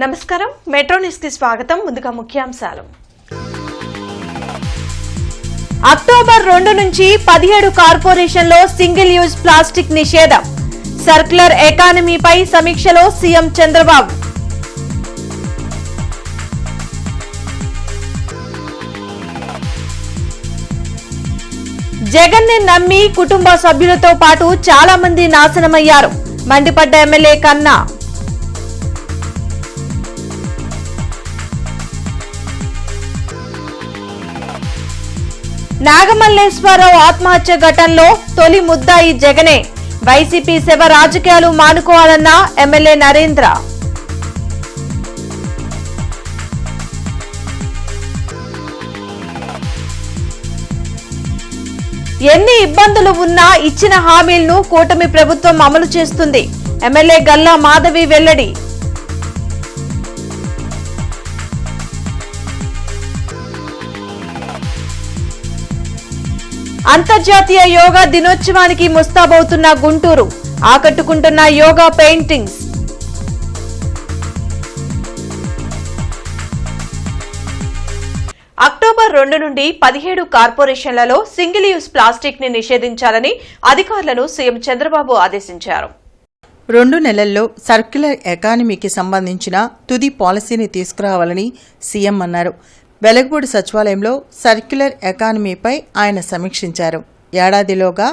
నమస్కారం metro news కి స్వాగతం. ముందుగా ముఖ్యాంశాలు. అక్టోబర్ 2 నుంచి 17 కార్పొరేషన్లో సింగిల్ యూజ్ ప్లాస్టిక్ నిషేధం. సర్క్యులర్ ఎకానమీపై సమీక్షలో సీఎం చంద్రబాబు. జగన్ ని నమ్మి కుటుంబ సభ్యులతో పాటు చాలా మంది నాశనమయ్యారు. మండిపడ్డ ఎమ్మెల్యే కన్నా. నాగమల్లేశ్వరరావు ఆత్మహత్య ఘటనలో తొలి ముద్దాయి జగనే. వైసీపీ శవ రాజకీయాలు మానుకోవాలన్న ఎమ్మెల్యే నరేంద్ర. ఎన్ని ఇబ్బందులు ఉన్నా ఇచ్చిన హామీలను కూటమి ప్రభుత్వం అమలు చేస్తుంది. ఎమ్మెల్యే గల్లా మాధవి వెల్లడి. అంతర్జాతీయ యోగా దినోత్సవానికి ముస్తాబవుతున్న గుంటూరు. ఆకట్టుకుంటున్న యోగా పెయింటింగ్స్. అక్టోబర్ 2 నుండి 17 కార్పొరేషన్లలో సింగిల్ యూజ్ ప్లాస్టిక్ ని నిషేధించాలని అధికారులను సీఎం చంద్రబాబు ఆదేశించారు. 2 నెలల్లో సర్క్యులర్ ఎకానమీకి సంబంధించిన తుది పాలసీని తీసుకురావాలని సీఎం అన్నారు. వెలగపూడి సచివాలయంలో సర్క్యులర్ ఎకానమీపై ఆయన సమీక్షించారు. ఏడాదిలోగా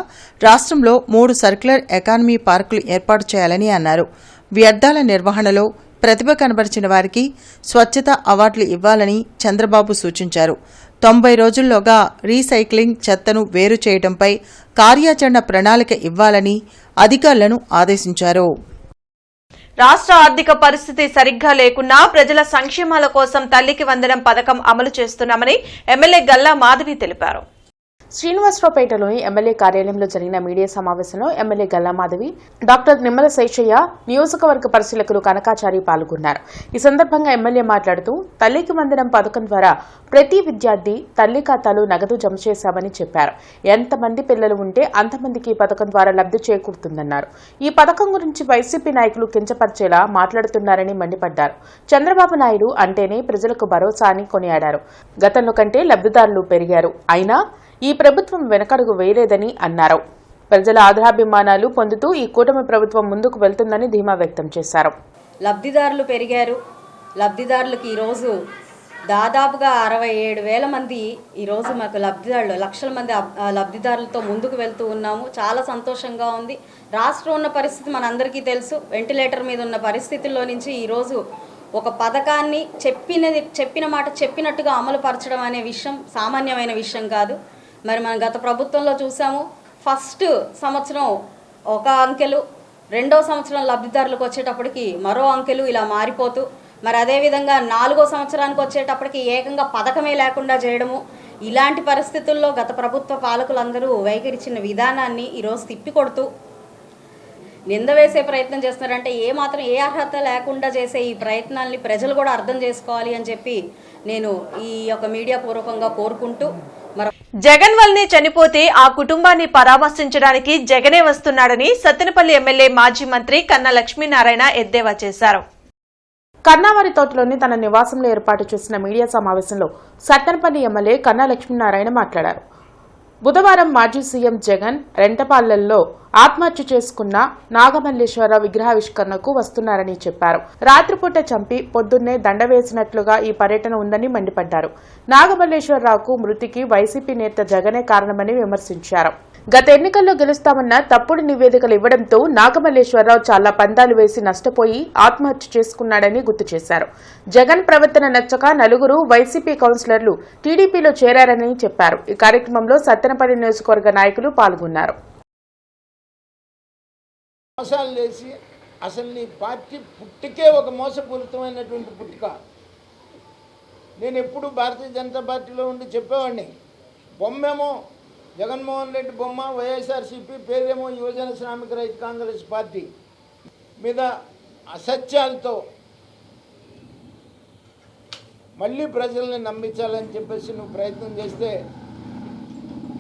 రాష్ట్రంలో 3 సర్క్యులర్ ఎకానమీ పార్కులు ఏర్పాటు చేయాలని అన్నారు. వ్యర్థాల నిర్వహణలో ప్రతిభ కనబరిచిన వారికి స్వచ్ఛత అవార్డులు ఇవ్వాలని చంద్రబాబు సూచించారు. 90 రోజుల్లోగా రీసైక్లింగ్ చెత్తను వేరు చేయడంపై కార్యాచరణ ప్రణాళిక ఇవ్వాలని అధికారులను ఆదేశించారు. రాష్ట్ర ఆర్థిక పరిస్థితి సరిగ్గా లేకున్నా ప్రజల సంక్షేమాల కోసం తల్లికి వందనం పథకం అమలు చేస్తున్నామని ఎమ్మెల్యే గల్లా మాధవి తెలిపారు. శ్రీనివాసరావుపేటలోని ఎమ్మెల్యే కార్యాలయంలో జరిగిన మీడియా సమావేశంలో ఎమ్మెల్యే గల్లా మాధవి, డాక్టర్ నిమ్మల శేషయ్య, నియోజకవర్గ పరిశీలకులు కనకాచారి పాల్గొన్నారు. ఈ సందర్భంగా ఎమ్మెల్యే మాట్లాడుతూ తల్లికి వందనం పథకం ద్వారా ప్రతి విద్యార్థి తల్లి ఖాతాలో నగదు జమ చేశామని చెప్పారు. ఎంతమంది పిల్లలు ఉంటే అంతమందికి ఈ పథకం ద్వారా లబ్ధి చేకూరుతుందన్నారు. ఈ పథకం గురించి వైసీపీ నాయకులు కించపరిచేలా మాట్లాడుతున్నారని మండిపడ్డారు. చంద్రబాబు నాయుడు అంటేనే ప్రజలకు భరోసా అని కొనియాడారు. గతంలో కంటే లబ్ధిదారులు పెరిగారు. అయినా ఈ ప్రభుత్వం వెనకడుగు వేయలేదని అన్నారు. ప్రజల ఆదరాభిమానాలు పొందుతూ ఈ కూటమి ప్రభుత్వం ముందుకు వెళ్తుందని ధీమా వ్యక్తం చేశారు. లబ్ధిదారులు పెరిగారు. లబ్ధిదారులకు ఈరోజు దాదాపుగా 67,000 మంది ఈరోజు మాకు లబ్ధిదారులు, లక్షల మంది లబ్ధిదారులతో ముందుకు వెళ్తూ ఉన్నాము. చాలా సంతోషంగా ఉంది. రాష్ట్రం ఉన్న పరిస్థితి మనందరికీ తెలుసు. వెంటిలేటర్ మీద ఉన్న పరిస్థితుల్లో నుంచి ఈరోజు ఒక పథకాన్ని చెప్పిన మాట చెప్పినట్టుగా అమలు పరచడం అనే విషయం సామాన్యమైన విషయం కాదు. మరి మనం గత ప్రభుత్వంలో చూసాము. ఫస్ట్ సంవత్సరం ఒక అంకెలు, రెండో సంవత్సరం లబ్ధిదారులకు వచ్చేటప్పటికి మరో అంకెలు ఇలా మారిపోతూ, మరి అదేవిధంగా 4వ సంవత్సరానికి వచ్చేటప్పటికి ఏకంగా పథకమే లేకుండా చేయడము, ఇలాంటి పరిస్థితుల్లో గత ప్రభుత్వ పాలకులందరూ వైఖరిచిన విధానాన్ని ఈరోజు తిప్పికొడుతూ నింద వేసే ప్రయత్నం చేస్తున్నారంటే ఏ అర్హత లేకుండా చేసే ఈ ప్రయత్నాల్ని ప్రజలు కూడా అర్థం చేసుకోవాలి అని చెప్పి నేను ఈ యొక్క మీడియా పూర్వకంగా కోరుకుంటూ, జగన్ వల్లనే చనిపోతే ఆ కుటుంబాన్ని పరామర్శించడానికి జగనే వస్తున్నాడని సత్తెనపల్లి ఎమ్మెల్యే మాజీ మంత్రి కన్నా లక్ష్మీనారాయణ ఎద్దేవా చేశారు. కన్నావారి తోటలోని తన నివాసంలో ఏర్పాటు చేసిన మీడియా సమావేశంలో సత్తెనపల్లి ఎమ్మెల్యే కన్నా లక్ష్మీనారాయణ మాట్లాడారు. బుధవారం మాజీ సీఎం జగన్ రెంటపాలెల్లో ఆత్మహత్య చేసుకున్న నాగమల్లేశ్వరరావు విగ్రహావిష్కరణకు వస్తున్నారని చెప్పారు. రాత్రిపూట చంపి పొద్దున్నే దండ వేసినట్లుగా ఈ పర్యటన ఉందని మండిపడ్డారు. నాగమల్లేశ్వరరావుకు మృతికి వైసీపీ నేత జగనే కారణమని విమర్శించారు. గత ఎన్నికల్లో గెలుస్తామన్న తప్పుడు నివేదికలు ఇవ్వడంతో నాగమల్లేశ్వరరావు చాలా పందాలు వేసి నష్టపోయి ఆత్మహత్య చేసుకున్నాడని గుర్తు చేశారు. జగన్ ప్రవర్తన నచ్చక నలుగురు వైసీపీ కౌన్సిలర్లు టీడీపీలో చేరారని చెప్పారు. ఈ కార్యక్రమంలో సత్తెనపల్లి నియోజకవర్గ నాయకులు పాల్గొన్నారు. అసలు నీ పార్టీ పుట్టికే ఒక మోసపూరితమైనటువంటి పుట్టిక. నేను ఎప్పుడు భారతీయ జనతా పార్టీలో ఉండి చెప్పేవాడిని, బొమ్మేమో జగన్మోహన్ రెడ్డి బొమ్మ, వైఎస్ఆర్సీపీ పేరేమో యువజన శ్రామిక రైతు కాంగ్రెస్ పార్టీ మీద అసత్యాలతో మళ్ళీ ప్రజల్ని నమ్మించాలని చెప్పేసి నువ్వు ప్రయత్నం చేస్తే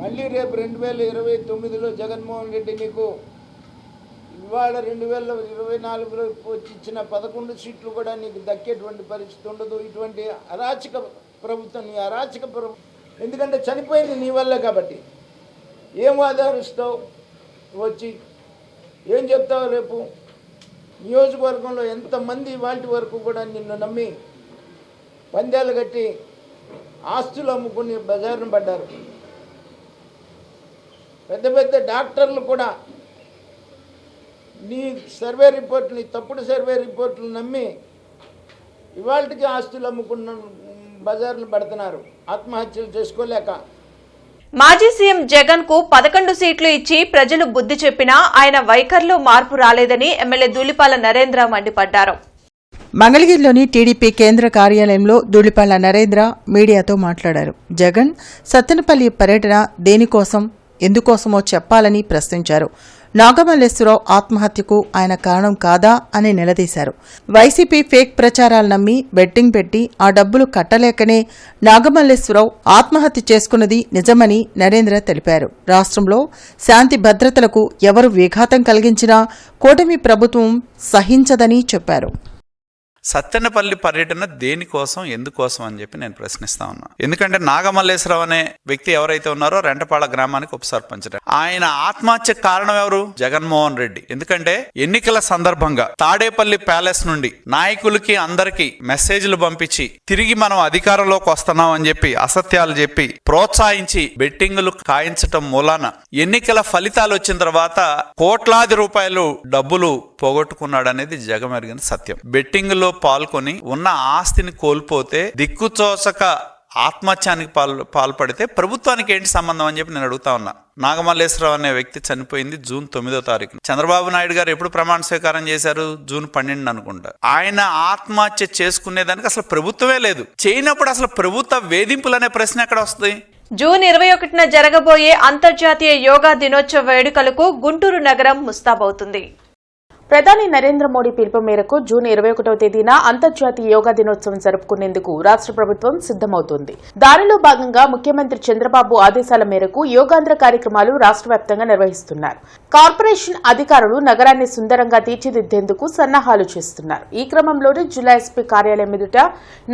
మళ్ళీ రేపు 2029లో జగన్మోహన్ రెడ్డి నీకు ఇవాళ 2024లో వచ్చి ఇచ్చిన 11 సీట్లు కూడా నీకు దక్కేటువంటి పరిస్థితి ఉండదు. ఇటువంటి అరాచక ప్రభుత్వం, నీ అరాచక ప్రభుత్వం, ఎందుకంటే చనిపోయింది నీ వల్లే కాబట్టి. ఏం ఆధారిస్తావు వచ్చి, ఏం చెప్తావు రేపు? నియోజకవర్గంలో ఎంతమంది వాటి వరకు కూడా నిన్ను నమ్మి పందాలు కట్టి ఆస్తులు అమ్ముకుని బజారును పడ్డారు. పెద్ద పెద్ద డాక్టర్లు కూడా నీ సర్వే రిపోర్టులు, తప్పుడు సర్వే రిపోర్టులు నమ్మి ఇవాళకి ఆస్తులు అమ్ముకున్న బజార్లు పడుతున్నారు ఆత్మహత్యలు చేసుకోలేక. మాజీ సీఎం జగన్ కు 11 సీట్లు ఇచ్చి ప్రజలు బుద్ధి చెప్పినా ఆయన వైఖరిలో మార్పు రాలేదని ఎమ్మెల్యే ధూళిపాల నరేంద్ర మండిపడ్డారు. మంగళగిరిలోని టీడీపీ కేంద్ర కార్యాలయంలో ధూళిపాల నరేంద్ర మీడియాతో మాట్లాడారు. జగన్ సత్తెనపల్లి పర్యటన దేనికోసం, ఎందుకోసమో చెప్పాలని ప్రశ్నించారు. నాగమల్లేశ్వరరావు ఆత్మహత్యకు ఆయన కారణం కాదా అని నిలదీశారు. వైసీపీ ఫేక్ ప్రచారాలు నమ్మి బెట్టింగ్ పెట్టి ఆ డబ్బులు కట్టలేకనే నాగమల్లేశ్వరరావు ఆత్మహత్య చేసుకున్నది నిజమని నరేంద్ర తెలిపారు. రాష్ట్రంలో శాంతి భద్రతలకు ఎవరు విఘాతం కలిగించినా కూటమి ప్రభుత్వం సహించదని చెప్పారు. సత్తెనపల్లి పర్యటన దేనికోసం, ఎందుకోసం అని చెప్పి నేను ప్రశ్నిస్తా ఉన్నా. ఎందుకంటే నాగమల్లేశ్వరరావు అనే వ్యక్తి ఎవరైతే ఉన్నారో రెంటపాళ గ్రామానికి ఉప సర్పంచ్, ఆయన ఆత్మహత్య కారణం ఎవరు? జగన్మోహన్ రెడ్డి. ఎందుకంటే ఎన్నికల సందర్భంగా తాడేపల్లి ప్యాలెస్ నుండి నాయకులకి అందరికి మెసేజ్లు పంపించి తిరిగి మనం అధికారంలోకి వస్తున్నాం అని చెప్పి అసత్యాలు చెప్పి ప్రోత్సహించి బెట్టింగులు కాయించటం మూలాన ఎన్నికల ఫలితాలు వచ్చిన తర్వాత కోట్లాది రూపాయలు డబ్బులు పోగొట్టుకున్నాడనేది జగమెరిగిన సత్యం. బెట్టింగ్ లో పాల్గొని ఉన్న ఆస్తిని కోల్పోతే దిక్కుచోచక ఆత్మహత్యానికి పాల్పడితే ప్రభుత్వానికి ఏంటి సంబంధం అని చెప్పి నేను అడుగుతా ఉన్నా. నాగమల్లేశ్వరరావు అనే వ్యక్తి చనిపోయింది జూన్ 9వ తారీఖు. చంద్రబాబు నాయుడు గారు ఎప్పుడు ప్రమాణ స్వీకారం చేశారు? జూన్ 12 అనుకుంటా. ఆయన ఆత్మహత్య చేసుకునేదానికి అసలు ప్రభుత్వమే లేదు. చేయనప్పుడు అసలు ప్రభుత్వ వేధింపులు అనే ప్రశ్న ఎక్కడ వస్తుంది? జూన్ 21న జరగబోయే అంతర్జాతీయ యోగా దినోత్సవ వేడుకలకు గుంటూరు నగరం ముస్తాబవుతుంది. ప్రధాని నరేంద్ర మోడీ పిలుపు మేరకు జూన్ 21వ తేదీన అంతర్జాతీయ యోగా దినోత్సవం జరుపుకునేందుకు రాష్ట్ర ప్రభుత్వం సిద్దమవుతోంది. దానిలో భాగంగా ముఖ్యమంత్రి చంద్రబాబు ఆదేశాల మేరకు యోగాంధ్ర కార్యక్రమాలు రాష్ట్ర వ్యాప్తంగా నిర్వహిస్తున్నారు. కార్పొరేషన్ అధికారులు నగరాన్ని సుందరంగా తీర్చిదిద్దేందుకు సన్నాహాలు చేస్తున్నారు. ఈ క్రమంలోనే జిల్లా ఎస్పీ కార్యాలయం ఎదుట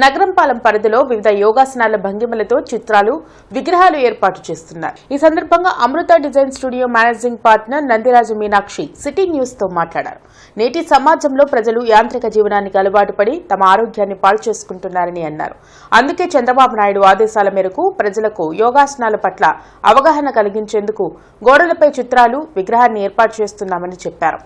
నగరంపాలెం పరిధిలో వివిధ యోగాసనాల భంగిమలతో చిత్రాలు, విగ్రహాలు ఏర్పాటు చేస్తున్నారు. ఈ సందర్భంగా Amrutha design studio managing partner Nandiraju Meenakshi city news తో మాట్లాడారు. నేటి సమాజంలో ప్రజలు యాంత్రిక జీవనానికి అలవాటు పడి తమ ఆరోగ్యాన్ని పాడు చేసుకుంటున్నారని అన్నారు. అందుకే చంద్రబాబు నాయుడు ఆదేశాల మేరకు ప్రజలకు యోగాసనాల పట్ల అవగాహన కలిగించేందుకు గోడలపై చిత్రాలు, విగ్రహాన్ని ఏర్పాటు చేస్తున్నామని చెప్పారు.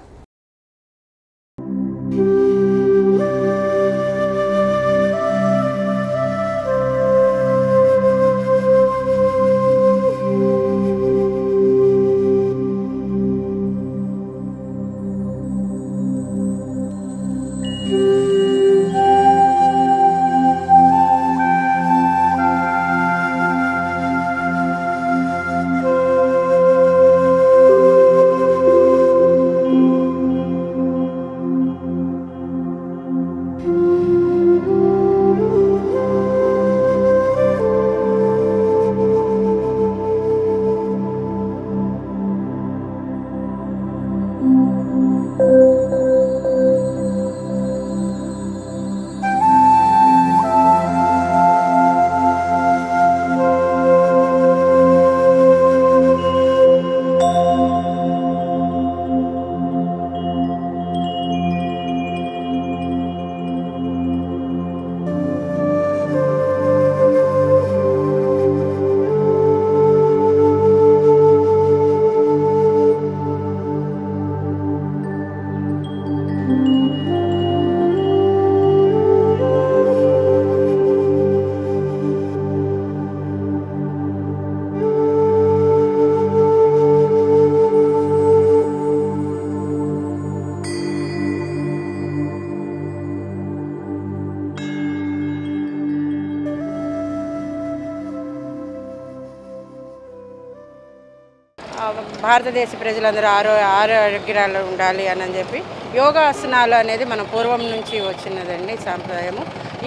భారతదేశ ప్రజలందరూ ఆరోగ్యాలు ఉండాలి అని చెప్పి యోగాసనాలు అనేది మన పూర్వం నుంచి వచ్చినదండి సాంప్రదాయము.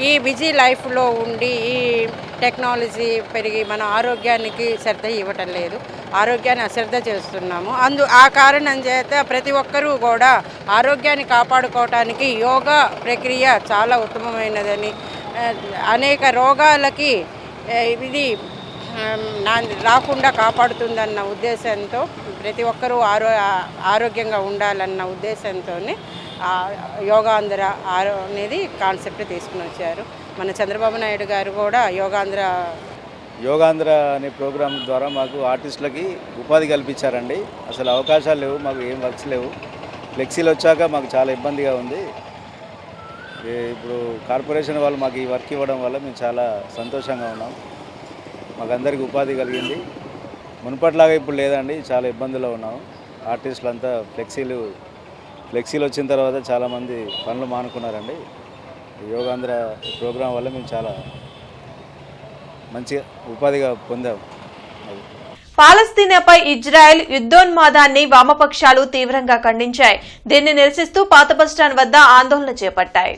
ఈ బిజీ లైఫ్లో ఉండి ఈ టెక్నాలజీ పెరిగి మన ఆరోగ్యానికి శ్రద్ధ ఇవ్వటం లేదు, ఆరోగ్యాన్ని అశ్రద్ధ చేస్తున్నాము. ఆ కారణం చేత ప్రతి ఒక్కరూ కూడా ఆరోగ్యాన్ని కాపాడుకోవటానికి యోగా ప్రక్రియ చాలా ఉత్తమమైనదని, అనేక రోగాలకి ఇది రాకుండా కాపాడుతుందన్న ఉద్దేశంతో ప్రతి ఒక్కరూ ఆరోగ్యంగా ఉండాలన్న ఉద్దేశంతో యోగాంధ్ర అనేది కాన్సెప్ట్ తీసుకుని వచ్చారు. మన చంద్రబాబు నాయుడు గారు కూడా యోగాంధ్ర అనే ప్రోగ్రాం ద్వారా మాకు ఆర్టిస్టులకి ఉపాధి కల్పించారండి. అసలు అవకాశాలు లేవు, మాకు ఏం వర్క్స్ లేవు. ఫ్లెక్సీలు వచ్చాక మాకు చాలా ఇబ్బందిగా ఉంది. ఇప్పుడు కార్పొరేషన్ వాళ్ళు మాకు ఈ వర్క్ ఇవ్వడం వల్ల మేము చాలా సంతోషంగా ఉన్నాం. మాకు అందరికీ ఉపాధి కలిగింది. మునుపట్లాగా ఇప్పుడు లేదండి, చాలా ఇబ్బందుల్లో ఉన్నాము. ఆర్టిస్టులు అంతా ఫ్లెక్సీలు వచ్చిన తర్వాత చాలామంది పనులు మానుకున్నారండి. యోగాంధ్ర ప్రోగ్రాం వల్ల మేము చాలా మంచిగా ఉపాధిగా పొందాము. పాలస్తీనాపై ఇజ్రాయెల్ యుద్ధోన్మాదాన్ని వామపక్షాలు తీవ్రంగా ఖండించాయి. దీన్ని నిరసిస్తూ పాత బస్టాండ్ వద్ద ఆందోళన చేపట్టాయి.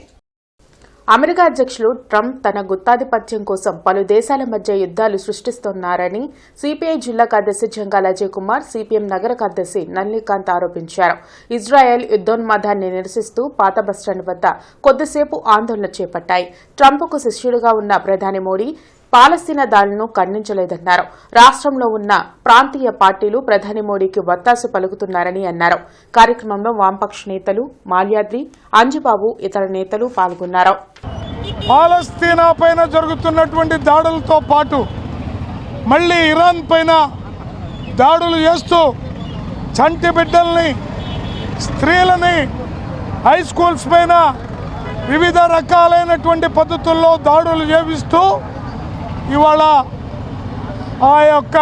అమెరికా అధ్యక్షులు ట్రంప్ తన గుత్తాధిపత్యం కోసం పలు దేశాల మధ్య యుద్ధాలు సృష్టిస్తున్నారని సిపిఐ జిల్లా కార్యదర్శి జంగాల అజయ్ కుమార్, సిపిఎం నగర కార్యదర్శి నల్లికాంత్ ఆరోపించారు. ఇజ్రాయెల్ యుద్ధోన్మాదాన్ని నిరసిస్తూ పాత బస్టాండ్ వద్ద కొద్దిసేపు ఆందోళన చేపట్టాయి. ట్రంప్కు శిష్యుడిగా ఉన్న ప్రధాని మోడీ పాలస్తీనా దాడులను ఖండించలేదన్నారు. రాష్ట్రంలో ఉన్న ప్రాంతీయ పార్టీలు ప్రధాని మోడీకి వత్తాసు పలుకుతున్నారని అన్నారు. కార్యక్రమంలో వామపక్ష నేతలు మాల్యాద్రి, అంజుబాబు, ఇతర నేతలు పాల్గొన్నారు. పాలస్తీనా పైన జరుగుతున్నటువంటి దాడులతో పాటు మళ్ళీ ఇరాన్ పైన దాడులు చేస్తూ చంటి బిడ్డల్ని, స్త్రీలని, హై స్కూల్స్ పైన వివిధ రకాలైనటువంటి పద్ధతుల్లో దాడులు చేపిస్తూ ఇవాళ ఆ యొక్క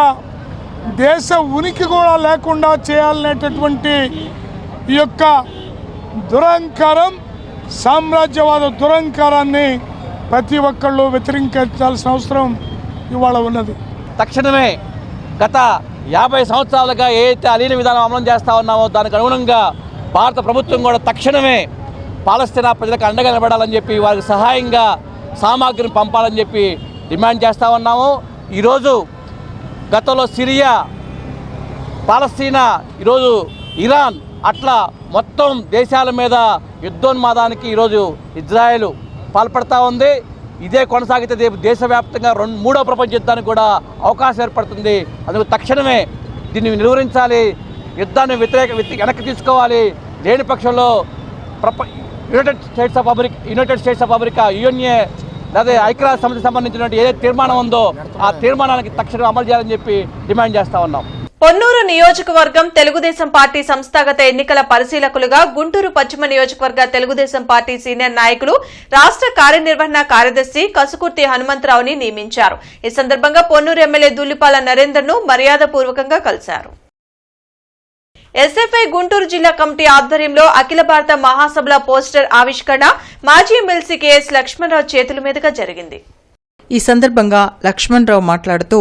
దేశ ఉనికి కూడా లేకుండా చేయాలనేటటువంటి ఈ యొక్క దురహంకారం, సామ్రాజ్యవాద దురహంకారాన్ని ప్రతి ఒక్కళ్ళు వ్యతిరేకించాల్సిన అవసరం ఇవాళ ఉన్నది. తక్షణమే గత 50 సంవత్సరాలుగా ఏదైతే అలీన విధానం అమలు చేస్తూ ఉన్నామో దానికి అనుగుణంగా భారత ప్రభుత్వం కూడా తక్షణమే పాలస్తీనా ప్రజలకు అండగా నిలబడాలని చెప్పి, వారికి సహాయంగా సామాగ్రిని పంపాలని చెప్పి డిమాండ్ చేస్తూ ఉన్నాము. ఈరోజు గతంలో సిరియా, పాలస్తీనా, ఈరోజు ఇరాన్, అట్లా మొత్తం దేశాల మీద యుద్ధోన్మాదానికి ఈరోజు ఇజ్రాయెల్ పాల్పడతా ఉంది. ఇదే కొనసాగితే దేశవ్యాప్తంగా మూడో ప్రపంచ యుద్ధానికి కూడా అవకాశం ఏర్పడుతుంది. అందుకు తక్షణమే దీన్ని నిలువరించాలి, యుద్ధాన్ని వెనక్కి తీసుకోవాలి. లేని పక్షంలో United states of America, UNA లేదా ఐక్యరాజ్య సమితికి సంబంధించినటువంటి ఏదైతే తీర్మానం ఉందో ఆ తీర్మానానికి తక్షణం అమలు చేయాలని చెప్పి డిమాండ్ చేస్తా ఉన్నాం. పొన్నూరు నియోజకవర్గం తెలుగుదేశం పార్టీ సంస్థాగత ఎన్నికల పరిశీలకులుగా గుంటూరు పశ్చిమ నియోజకవర్గ తెలుగుదేశం పార్టీ సీనియర్ నాయకులు, రాష్ట్ర కార్యనిర్వహణ కార్యదర్శి కసుకుర్తి హనుమంతరావుని నియమించారు. ఈ సందర్భంగా పొన్నూరు ఎమ్మెల్యే దుల్లిపాల నరేందర్ ను మర్యాదపూర్వకంగా కలిశారు. ఎస్ఎఫ్ఐ గుంటూరు జిల్లా కమిటీ ఆధ్వర్యంలో అఖిల భారత మహాసభల పోస్టర్ ఆవిష్కరణ మాజీ ఎమ్మెల్సీ కెఎస్ లక్ష్మణరావు చేతుల మీదుగా జరిగింది. ఈ సందర్భంగా లక్ష్మణరావు మాట్లాడుతూ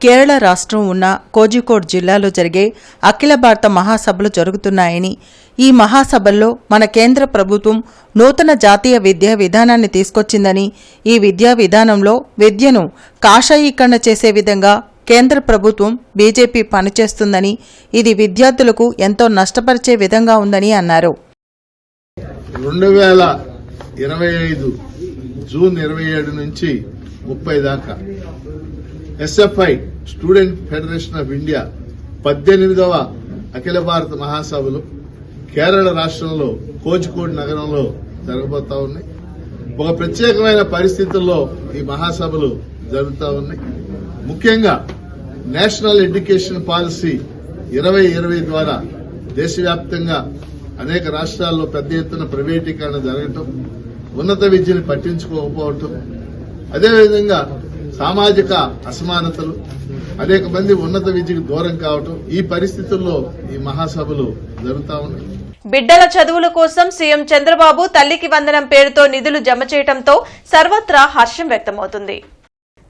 కేరళ రాష్ట్రం ఉన్న కోజికోడ్ జిల్లాలో జరిగే అఖిల భారత మహాసభలు జరుగుతున్నాయని, ఈ మహాసభల్లో మన కేంద్ర ప్రభుత్వం నూతన జాతీయ విద్యా విధానాన్ని తీసుకొచ్చిందని, ఈ విద్యా విధానంలో విద్యను కాషాయీకరణ చేసే విధంగా కేంద్ర ప్రభుత్వం బీజేపీ పనిచేస్తుందని, ఇది విద్యార్థులకు ఎంతో నష్టపరిచే విధంగా ఉందని అన్నారు. 2025 జూన్ 27 నుంచి 30 దాకా SFI student federation of India 18వ అఖిల భారత మహాసభలు కేరళ రాష్ట్రంలో కోజికోడ్ నగరంలో జరగబోతా ఉన్నాయి. ఒక ప్రత్యేకమైన పరిస్థితుల్లో ఈ మహాసభలు జరుగుతూ ఉన్నాయి. ముఖ్యంగా నేషనల్ ఎడ్యుకేషన్ పాలసీ 2020 ద్వారా దేశవ్యాప్తంగా అనేక రాష్ట్రాల్లో పెద్ద ఎత్తున ప్రైవేటీకరణ జరగటం, ఉన్నత విద్యను పట్టించుకోకపోవటం, అదేవిధంగా సామాజిక అసమానతలు, అనేక మంది ఉన్నత విద్యకు దూరం కావటం, ఈ పరిస్థితుల్లో ఈ మహాసభలు జరుగుతూ ఉన్నాయి. బిడ్డల చదువుల కోసం సీఎం చంద్రబాబు తల్లికి వందనం పేరుతో నిధులు జమ చేయడంతో సర్వత్రా హర్షం వ్యక్తమవుతుంది.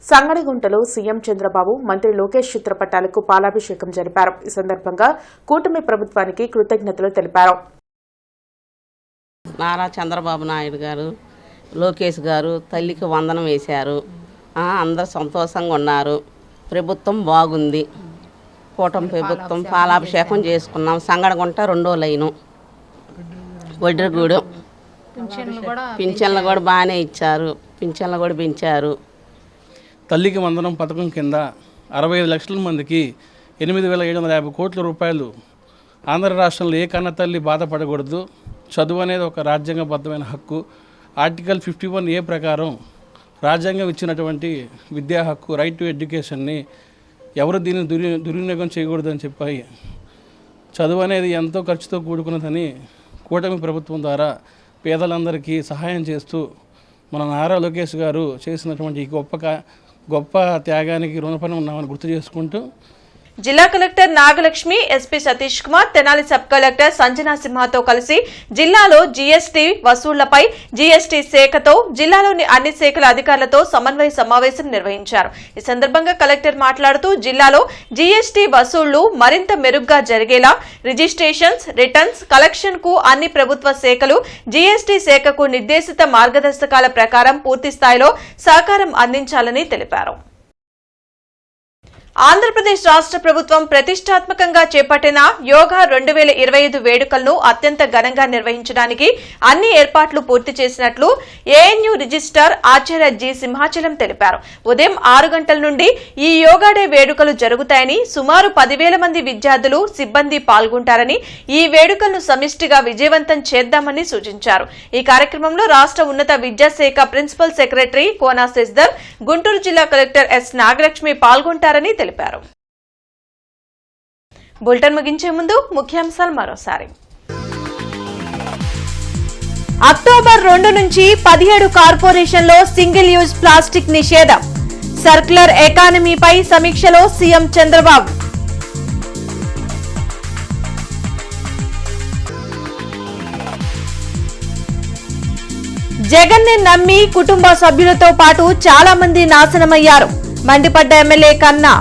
సంగడిగుంటలో సీఎం చంద్రబాబు, మంత్రి లోకేష్ చిత్రపటాలకు పాలాభిషేకం జరిపారు. ఈ సందర్భంగా కూటమి ప్రభుత్వానికి కృతజ్ఞతలు తెలిపారు. నారా చంద్రబాబు నాయుడు గారు లోకేష్ గారు తల్లికి వందనం వేశారు. అందరు సంతోషంగా ఉన్నారు. ప్రభుత్వం బాగుంది. కూటమి ప్రభుత్వం పాలాభిషేకం చేసుకున్నాం. సంగడగుంట 2వ లైను, వడ్రగూడెం పింఛన్లు కూడా బాగానే ఇచ్చారు. పింఛన్లు కూడా పెంచారు. తల్లికి వందనం పథకం కింద 65 లక్షల మందికి 8,750 కోట్ల రూపాయలు. ఆంధ్ర రాష్ట్రంలో ఏ కన్న తల్లి బాధపడకూడదు. చదువు అనేది ఒక రాజ్యాంగబద్ధమైన హక్కు. ఆర్టికల్ 51A ప్రకారం రాజ్యాంగం ఇచ్చినటువంటి విద్యా హక్కు, రైట్ టు ఎడ్యుకేషన్ని ఎవరు దీన్ని దుర్వినియోగం చేయకూడదని చెప్పాయి. చదువు అనేది ఎంతో ఖర్చుతో కూడుకున్నదని కూటమి ప్రభుత్వం ద్వారా పేదలందరికీ సహాయం చేస్తూ మన నారా లోకేష్ గారు చేసినటువంటి గొప్ప త్యాగానికి రుణపడి ఉన్నామని గుర్తు చేసుకుంటూ జిల్లా collector Nagalakshmi, SP Satish Kumar, Tenali sub collector Sanjana సింహతో కలిసి జిల్లాలో జీఎస్టీ వసూళ్లపై జీఎస్టీ శాఖతో జిల్లాలోని అన్ని శాఖల అధికారులతో సమన్వయ సమావేశం నిర్వహించారు. ఈ సందర్భంగా కలెక్టర్ మాట్లాడుతూ జిల్లాలో జీఎస్టీ వసూళ్లు మరింత మెరుగ్గా జరిగేలా రిజిస్ట్రేషన్స్, రిటర్న్స్, కలెక్షన్ కు అన్ని ప్రభుత్వ శాఖలు జీఎస్టీ శాఖకు నిర్దేశిత మార్గదర్శకాల ప్రకారం పూర్తి స్థాయిలో సహకారం అందించాలని తెలిపారు. ఆంధ్రప్రదేశ్ రాష్ట్ర ప్రభుత్వం ప్రతిష్టాత్మకంగా చేపట్టిన యోగా 2025 వేడుకలను అత్యంత ఘనంగా నిర్వహించడానికి అన్ని ఏర్పాట్లు పూర్తి చేసినట్లు ఏఎన్యూ రిజిస్ట్రార్ ఆచార్య జి సింహాచలం తెలిపారు. ఉదయం 6 గంటల నుండి ఈ యోగా డే వేడుకలు జరుగుతాయని, సుమారు 10,000 మంది విద్యార్థులు, సిబ్బంది పాల్గొంటారని, ఈ వేడుకలను సమిష్టిగా విజయవంతం చేద్దామని సూచించారు. ఈ కార్యక్రమంలో రాష్ట్ర ఉన్నత విద్యాశాఖ ప్రిన్సిపల్ సెక్రటరీ కోనా శశిధర్, గుంటూరు జిల్లా కలెక్టర్ ఎస్ నాగలక్ష్మి పాల్గొంటారని తెలిపారు. బులెటిన్ ముగించే ముందు ముఖ్యాంశాలు మరోసారి. అక్టోబర్ 2 నుంచి 17 కార్పొరేషన్లో సింగిల్ యూజ్ ప్లాస్టిక్ నిషేధం. సర్క్యులర్ ఎకానమీపై సమీక్షలో సీఎం చంద్రబాబు. జగన్ ని నమ్మి కుటుంబ సభ్యులతో పాటు చాలా మంది నాశనమయ్యారు. మండిపడ్డ ఎమ్మెల్యే కన్నా.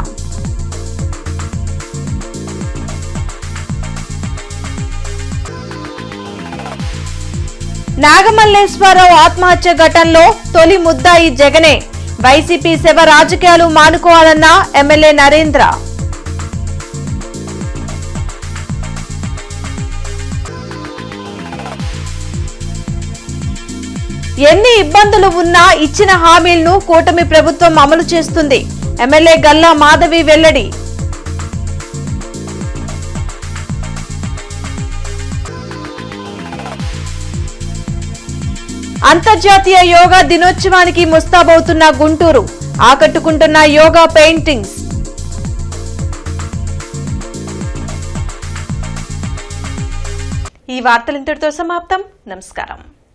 నాగమల్లేశ్వరరావు ఆత్మహత్య ఘటనలో తొలి ముద్దాయి జగనే. వైసీపీ శవ రాజకీయాలు మానుకోవాలన్న ఎమ్మెల్యే నరేంద్ర. ఎన్ని ఇబ్బందులు ఉన్నా ఇచ్చిన హామీలను కూటమి ప్రభుత్వం అమలు చేస్తుంది. ఎమ్మెల్యే గల్లా మాధవి వెల్లడి. అంతర్జాతీయ యోగా దినోత్సవానికి ముస్తాబవుతున్న గుంటూరు. ఆకట్టుకుంటున్న యోగా పెయింటింగ్స్. ఈ వార్తలు ఇంతటితో సమాప్తం. నమస్కారం.